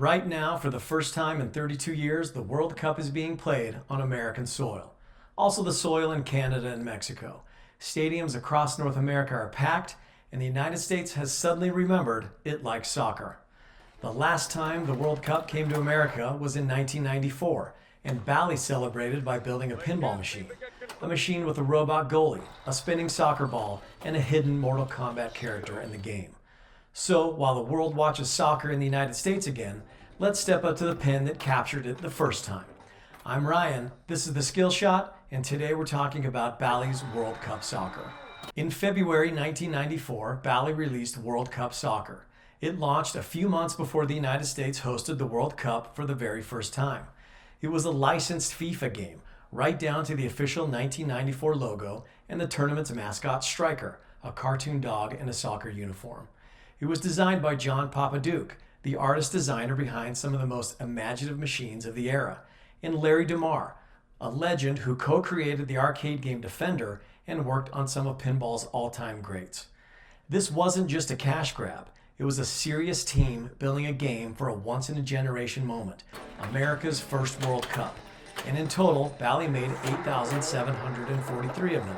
Right now, for the first time in 32 years, the World Cup is being played on American soil. Also the soil in Canada and Mexico. Stadiums across North America are packed, and the United States has suddenly remembered it likes soccer. The last time the World Cup came to America was in 1994, and Bally celebrated by building a pinball machine. A machine with a robot goalie, a spinning soccer ball, and a hidden Mortal Kombat character in the game. So, while the world watches soccer in the United States again, let's step up to the pin that captured it the first time. I'm Ryan, this is The Skill Shot, and today we're talking about Bally's World Cup Soccer. In February 1994, Bally released World Cup Soccer. It launched a few months before the United States hosted the World Cup for the very first time. It was a licensed FIFA game, right down to the official 1994 logo and the tournament's mascot Striker, a cartoon dog in a soccer uniform. It was designed by John Popadiuk, the artist-designer behind some of the most imaginative machines of the era, and Larry DeMar, a legend who co-created the arcade game Defender and worked on some of pinball's all-time greats. This wasn't just a cash grab. It was a serious team building a game for a once-in-a-generation moment, America's first World Cup. And in total, Bally made 8,743 of them.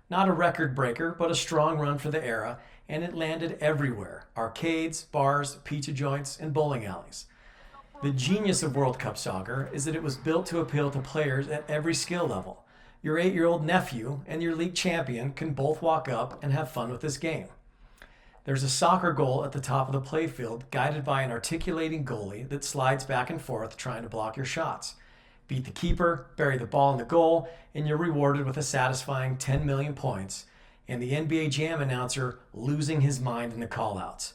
Not a record breaker, but a strong run for the era, and it landed everywhere: arcades, bars, pizza joints, and bowling alleys. The genius of World Cup Soccer is that it was built to appeal to players at every skill level. Your 8-year-old nephew and your league champion can both walk up and have fun with this game. There's a soccer goal at the top of the playfield, guided by an articulating goalie that slides back and forth trying to block your shots. Beat the keeper, bury the ball in the goal, and you're rewarded with a satisfying 10 million points, and the NBA Jam announcer losing his mind in the callouts.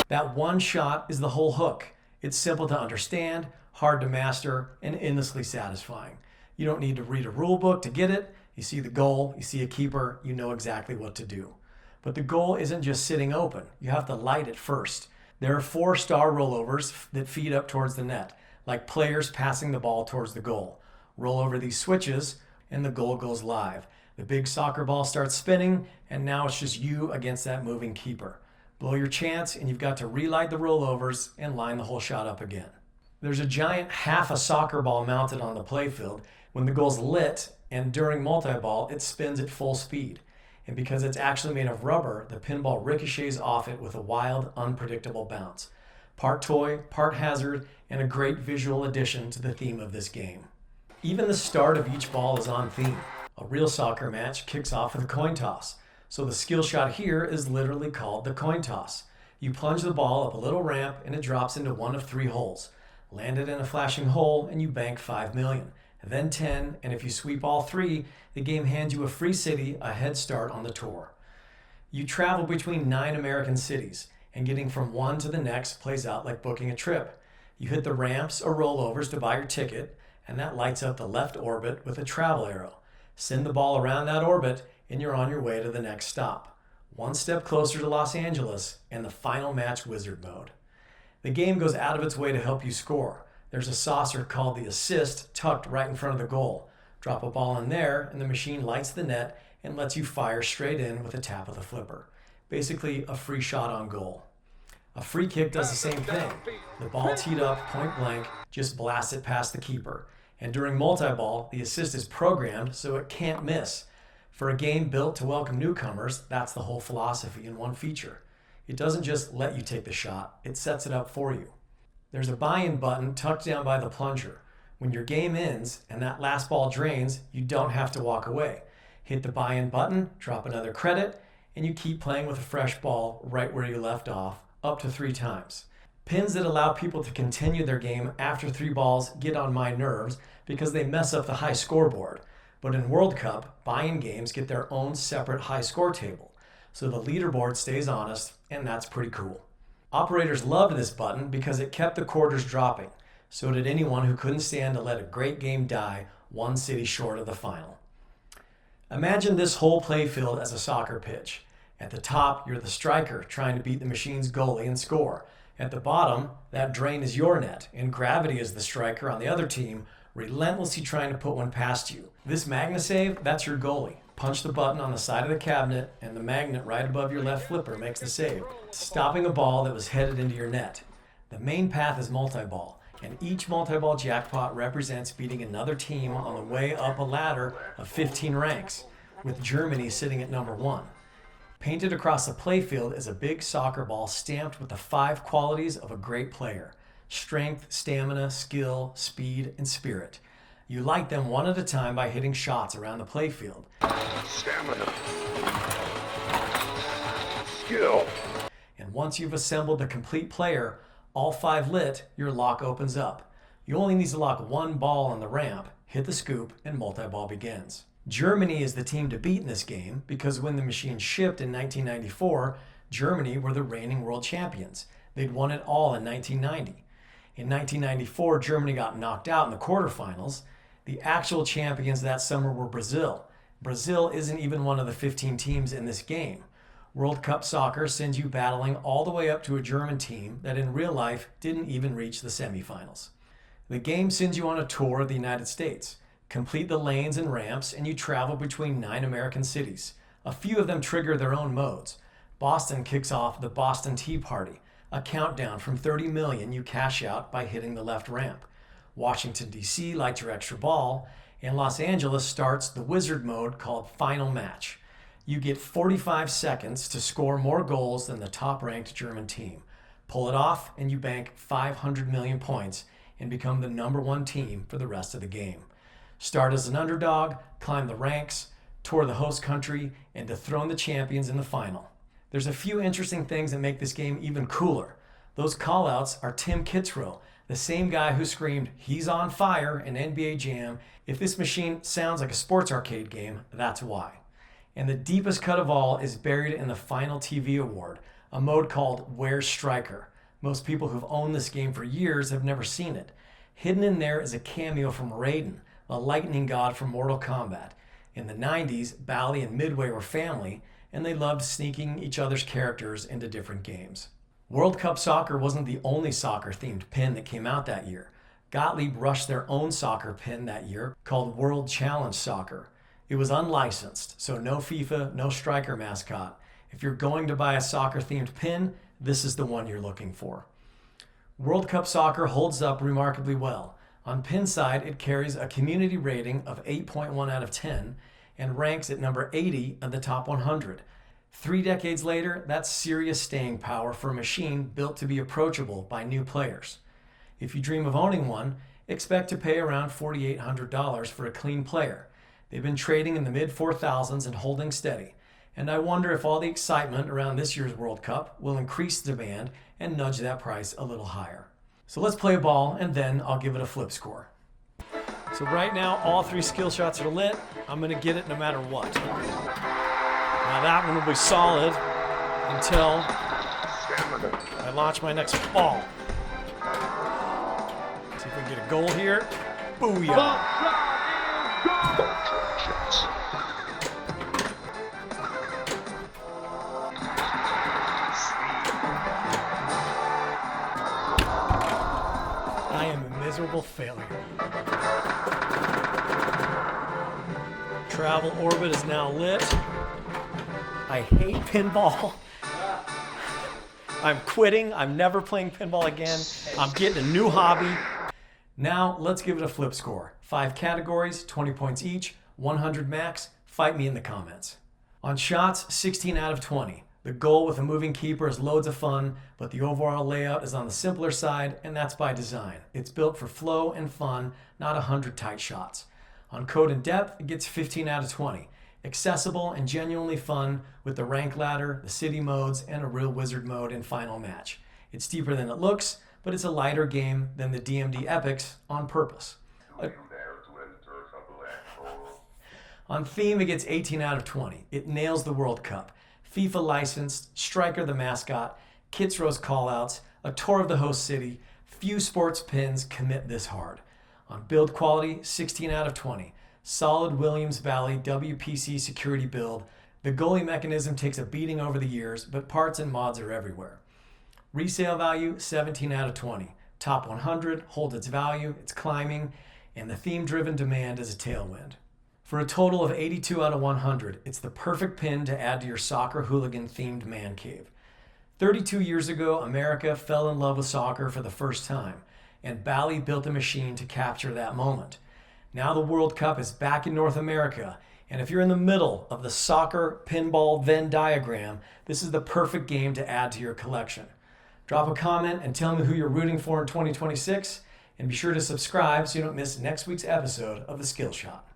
That one shot is the whole hook. It's simple to understand, hard to master, and endlessly satisfying. You don't need to read a rule book to get it. You see the goal, you see a keeper, you know exactly what to do. But the goal isn't just sitting open. You have to light it first. There are 4 star rollovers that feed up towards the net, like players passing the ball towards the goal. Roll over these switches, and the goal goes live. The big soccer ball starts spinning, and now it's just you against that moving keeper. Blow your chance, and you've got to relight the rollovers and line the whole shot up again. There's a giant half a soccer ball mounted on the playfield. When the goal's lit, and during multiball, it spins at full speed. And because it's actually made of rubber, the pinball ricochets off it with a wild, unpredictable bounce. Part toy, part hazard, and a great visual addition to the theme of this game. Even the start of each ball is on theme. A real soccer match kicks off with a coin toss. So the skill shot here is literally called the coin toss. You plunge the ball up a little ramp and it drops into one of 3 holes. Land it in a flashing hole and you bank 5 million. Then 10, and if you sweep all 3, the game hands you a free city, a head start on the tour. You travel between 9 American cities, and getting from one to the next plays out like booking a trip. You hit the ramps or rollovers to buy your ticket, and that lights up the left orbit with a travel arrow. Send the ball around that orbit, and you're on your way to the next stop. One step closer to Los Angeles and the final match wizard mode. The game goes out of its way to help you score. There's a saucer called the assist tucked right in front of the goal. Drop a ball in there, and the machine lights the net and lets you fire straight in with a tap of the flipper. Basically, a free shot on goal. A free kick does the same thing. The ball teed up point blank, just blast it past the keeper. And during multiball, the assist is programmed so it can't miss. For a game built to welcome newcomers, that's the whole philosophy in one feature. It doesn't just let you take the shot, it sets it up for you. There's a buy-in button tucked down by the plunger. When your game ends and that last ball drains, you don't have to walk away. Hit the buy-in button, drop another credit, and you keep playing with a fresh ball right where you left off, up to 3 times. Pins that allow people to continue their game after 3 balls get on my nerves because they mess up the high scoreboard. But in World Cup, buy-in games get their own separate high score table. So the leaderboard stays honest, and that's pretty cool. Operators loved this button because it kept the quarters dropping. So did anyone who couldn't stand to let a great game die one city short of the final. Imagine this whole playfield as a soccer pitch. At the top, you're the striker trying to beat the machine's goalie and score. At the bottom, that drain is your net, and gravity is the striker on the other team, relentlessly trying to put one past you. This Magna-Save, that's your goalie. Punch the button on the side of the cabinet, and the magnet right above your left flipper makes the save, stopping a ball that was headed into your net. The main path is multiball, and each multiball jackpot represents beating another team on the way up a ladder of 15 ranks, with Germany sitting at number 1. Painted across the playfield is a big soccer ball stamped with the 5 qualities of a great player: strength, stamina, skill, speed, and spirit. You light them one at a time by hitting shots around the playfield. Stamina. Skill. And once you've assembled the complete player, all 5 lit, your lock opens up. You only need to lock 1 ball on the ramp, hit the scoop, and multi-ball begins. Germany is the team to beat in this game because when the machine shipped in 1994, Germany were the reigning world champions. They'd won it all in 1990. In 1994, Germany got knocked out in the quarterfinals. The actual champions that summer were Brazil. Brazil isn't even one of the 15 teams in this game. World Cup Soccer sends you battling all the way up to a German team that in real life didn't even reach the semifinals. The game sends you on a tour of the United States. Complete the lanes and ramps and you travel between 9 American cities. A few of them trigger their own modes. Boston kicks off the Boston Tea Party, a countdown from 30 million you cash out by hitting the left ramp. Washington, D.C. lights your extra ball, and Los Angeles starts the wizard mode called Final Match. You get 45 seconds to score more goals than the top-ranked German team. Pull it off, and you bank 500 million points and become the number 1 team for the rest of the game. Start as an underdog, climb the ranks, tour the host country, and dethrone the champions in the final. There's a few interesting things that make this game even cooler. Those call-outs are Tim Kitzrow, the same guy who screamed, "He's on fire" in NBA Jam. If this machine sounds like a sports arcade game, that's why. And the deepest cut of all is buried in the final TV award, a mode called Where's Striker? Most people who've owned this game for years have never seen it. Hidden in there is a cameo from Raiden, the lightning god from Mortal Kombat. In the 90s, Bally and Midway were family, and they loved sneaking each other's characters into different games. World Cup Soccer wasn't the only soccer-themed pin that came out that year. Gottlieb rushed their own soccer pin that year called World Challenge Soccer. It was unlicensed, so no FIFA, no striker mascot. If you're going to buy a soccer-themed pin, this is the one you're looking for. World Cup Soccer holds up remarkably well. On Pinside, it carries a community rating of 8.1 out of 10 and ranks at number 80 of the top 100. 3 decades later, that's serious staying power for a machine built to be approachable by new players. If you dream of owning one, expect to pay around $4,800 for a clean player. They've been trading in the mid-4,000s and holding steady. And I wonder if all the excitement around this year's World Cup will increase demand and nudge that price a little higher. So let's play a ball and then I'll give it a flip score. So right now, all 3 skill shots are lit. I'm gonna get it no matter what. Now that one will be solid until I launch my next ball. See if we can get a goal here. Booyah! I am a miserable failure. Travel orbit is now lit. I hate pinball. I'm quitting. I'm never playing pinball again. I'm getting a new hobby. Now let's give it a flip score. 5 categories, 20 points each, 100 max. Fight me in the comments. On shots, 16 out of 20. The goal with a moving keeper is loads of fun, but the overall layout is on the simpler side, and that's by design. It's built for flow and fun, not 100 tight shots. On code and depth, it gets 15 out of 20. Accessible and genuinely fun with the rank ladder, the city modes, and a real wizard mode in Final Match. It's deeper than it looks, but it's a lighter game than the DMD Epics on purpose. On theme, it gets 18 out of 20. It nails the World Cup. FIFA licensed, Striker the mascot, Kitzrow's callouts, a tour of the host city. Few sports pins commit this hard. On build quality, 16 out of 20. Solid Williams Bally WPC security build. The goalie mechanism takes a beating over the years, but parts and mods are everywhere. Resale value, 17 out of 20. Top 100 holds its value, it's climbing, and the theme-driven demand is a tailwind. For a total of 82 out of 100, it's the perfect pin to add to your soccer hooligan-themed man cave. 32 years ago, America fell in love with soccer for the first time, and Bally built a machine to capture that moment. Now the World Cup is back in North America, and if you're in the middle of the soccer pinball Venn diagram, this is the perfect game to add to your collection. Drop a comment and tell me who you're rooting for in 2026, and be sure to subscribe so you don't miss next week's episode of The Skill Shot.